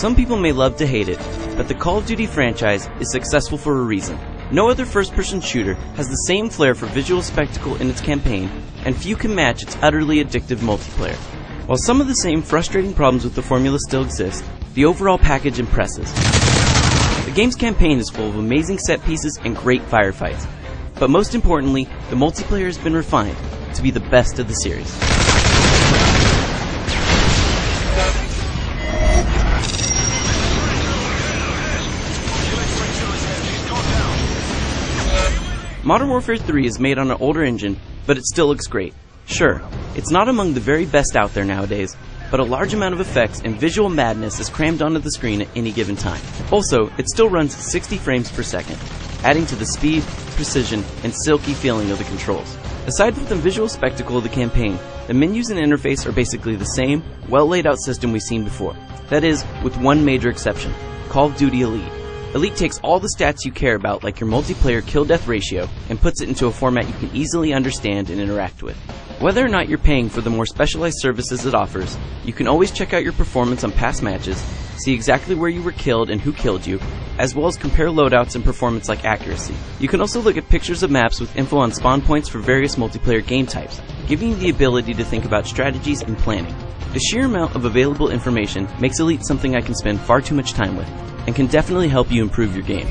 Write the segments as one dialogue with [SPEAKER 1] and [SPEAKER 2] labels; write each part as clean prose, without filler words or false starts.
[SPEAKER 1] Some people may love to hate it, but the Call of Duty franchise is successful for a reason. No other first-person shooter has the same flair for visual spectacle in its campaign, and few can match its utterly addictive multiplayer. While some of the same frustrating problems with the formula still exist, the overall package impresses. The game's campaign is full of amazing set pieces and great firefights, but most importantly, the multiplayer has been refined to be the best of the series. Modern Warfare 3 is made on an older engine, but it still looks great. Sure, it's not among the very best out there nowadays, but a large amount of effects and visual madness is crammed onto the screen at any given time. Also, it still runs 60 frames per second, adding to the speed, precision, and silky feeling of the controls. Aside from the visual spectacle of the campaign, the menus and interface are basically the same, well laid out system we've seen before. That is, with one major exception: Call of Duty Elite. Elite takes all the stats you care about, like your multiplayer kill-death ratio, and puts it into a format you can easily understand and interact with. Whether or not you're paying for the more specialized services it offers, you can always check out your performance on past matches, see exactly where you were killed and who killed you, as well as compare loadouts and performance like accuracy. You can also look at pictures of maps with info on spawn points for various multiplayer game types, giving you the ability to think about strategies and planning. The sheer amount of available information makes Elite something I can spend far too much time with, and can definitely help you improve your game.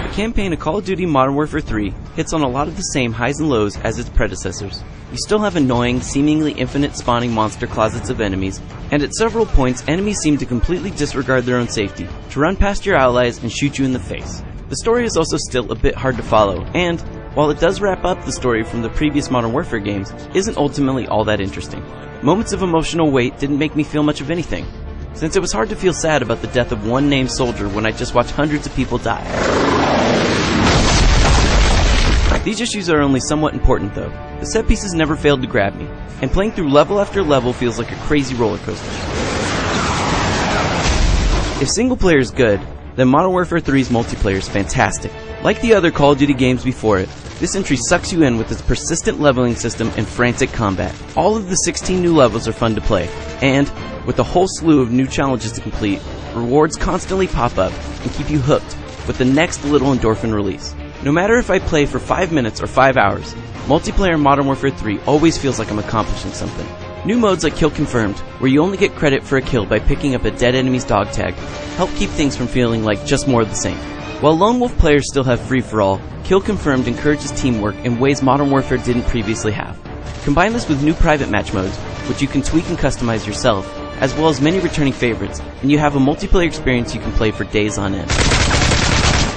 [SPEAKER 1] The campaign of Call of Duty Modern Warfare 3 hits on a lot of the same highs and lows as its predecessors. You still have annoying, seemingly infinite spawning monster closets of enemies, and at several points enemies seem to completely disregard their own safety, to run past your allies and shoot you in the face. The story is also still a bit hard to follow, and while it does wrap up the story from the previous Modern Warfare games, isn't ultimately all that interesting. Moments of emotional weight didn't make me feel much of anything, since it was hard to feel sad about the death of one named soldier when I just watched hundreds of people die. These issues are only somewhat important though. The set pieces never failed to grab me, and playing through level after level feels like a crazy roller coaster. If single player is good, then Modern Warfare 3's multiplayer is fantastic. Like the other Call of Duty games before it, this entry sucks you in with its persistent leveling system and frantic combat. All of the 16 new levels are fun to play, and with a whole slew of new challenges to complete, rewards constantly pop up and keep you hooked with the next little endorphin release. No matter if I play for 5 minutes or 5 hours, multiplayer Modern Warfare 3 always feels like I'm accomplishing something. New modes like Kill Confirmed, where you only get credit for a kill by picking up a dead enemy's dog tag, help keep things from feeling like just more of the same. While Lone Wolf players still have free-for-all, Kill Confirmed encourages teamwork in ways Modern Warfare didn't previously have. Combine this with new private match modes, which you can tweak and customize yourself, as well as many returning favorites, and you have a multiplayer experience you can play for days on end.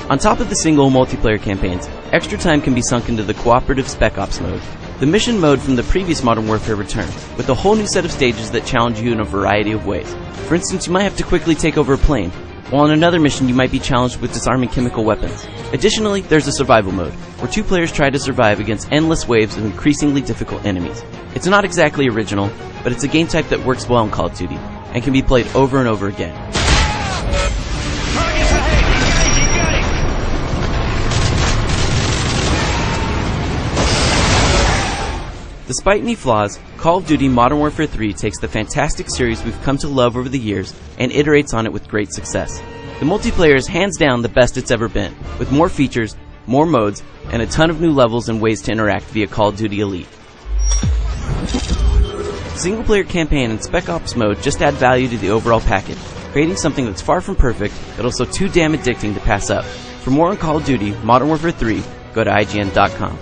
[SPEAKER 1] On top of the single multiplayer campaigns, extra time can be sunk into the cooperative Spec Ops mode. The mission mode from the previous Modern Warfare returns, with a whole new set of stages that challenge you in a variety of ways. For instance, you might have to quickly take over a plane, while in another mission you might be challenged with disarming chemical weapons. Additionally, there's a survival mode, where 2 players try to survive against endless waves of increasingly difficult enemies. It's not exactly original, but it's a game type that works well in Call of Duty, and can be played over and over again. Despite any flaws, Call of Duty Modern Warfare 3 takes the fantastic series we've come to love over the years and iterates on it with great success. The multiplayer is hands down the best it's ever been, with more features, more modes, and a ton of new levels and ways to interact via Call of Duty Elite. Single player campaign and Spec Ops mode just add value to the overall package, creating something that's far from perfect, but also too damn addicting to pass up. For more on Call of Duty Modern Warfare 3, go to IGN.com.